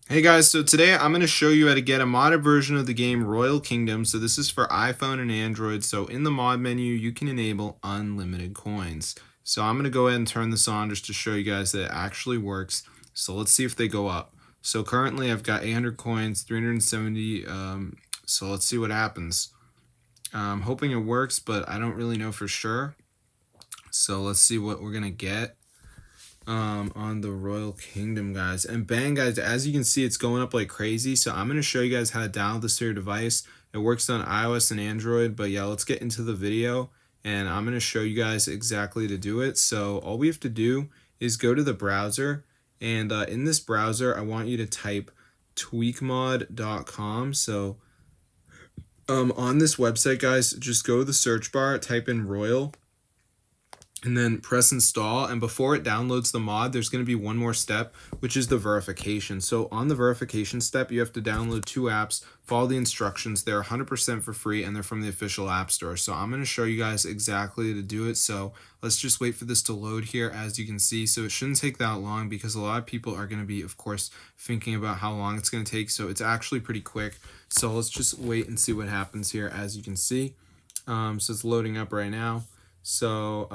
Hey guys, so today I'm going to show you how to get a modded version of the game Royal Kingdom. So this is for iPhone and Android. So in the mod menu, you can enable unlimited coins. So I'm going to go ahead and turn this on just to show you guys that it actually works. So let's see if they go up. So currently I've got 800 coins, 370. So let's see what happens. I'm hoping it works, but I don't really know for sure. So let's see what we're going to get on the Royal Kingdom, guys. And bang, guys, as you can see, it's going up like crazy. So I'm going to show you guys how to download this to your device. It works on iOS and Android, but yeah, let's get into the video and I'm going to show you guys exactly to do it. So all we have to do is go to the browser, and in this browser, I want you to type tweakmod.com. So on this website, guys, just go to the search bar, type in Royal, and then press install. And before it downloads the mod, there's going to be one more step, which is the verification. So on the verification step, you have to download 2 apps, follow the instructions. They're 100% for free, and they're from the official app store. So I'm going to show you guys exactly to do it. So let's just wait for this to load here. As you can see, so it shouldn't take that long because a lot of people are going to be, of course, thinking about how long it's going to take. So it's actually pretty quick. So let's just wait and see what happens here. As you can see, so it's loading up right now. So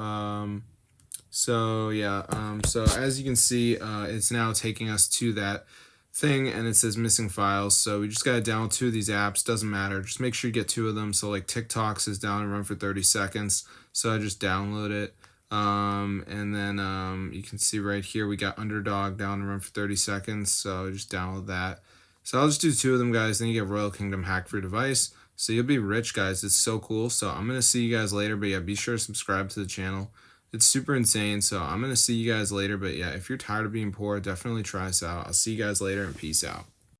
so as you can see, it's now taking us to that thing, and it says missing files. So we just got to download 2 of these apps. Doesn't matter, just make sure you get 2 of them. So like TikTok says down and run for 30 seconds, so I just download it. And then you can see right here we got Underdog down and run for 30 seconds, so just download that. So I'll just do 2 of them, guys. Then you get Royal Kingdom hacked for your device. So you'll be rich, guys. It's so cool. So I'm going to see you guys later. But yeah, be sure to subscribe to the channel. It's super insane. So I'm going to see you guys later. But yeah, if you're tired of being poor, definitely try us out. I'll see you guys later, and peace out.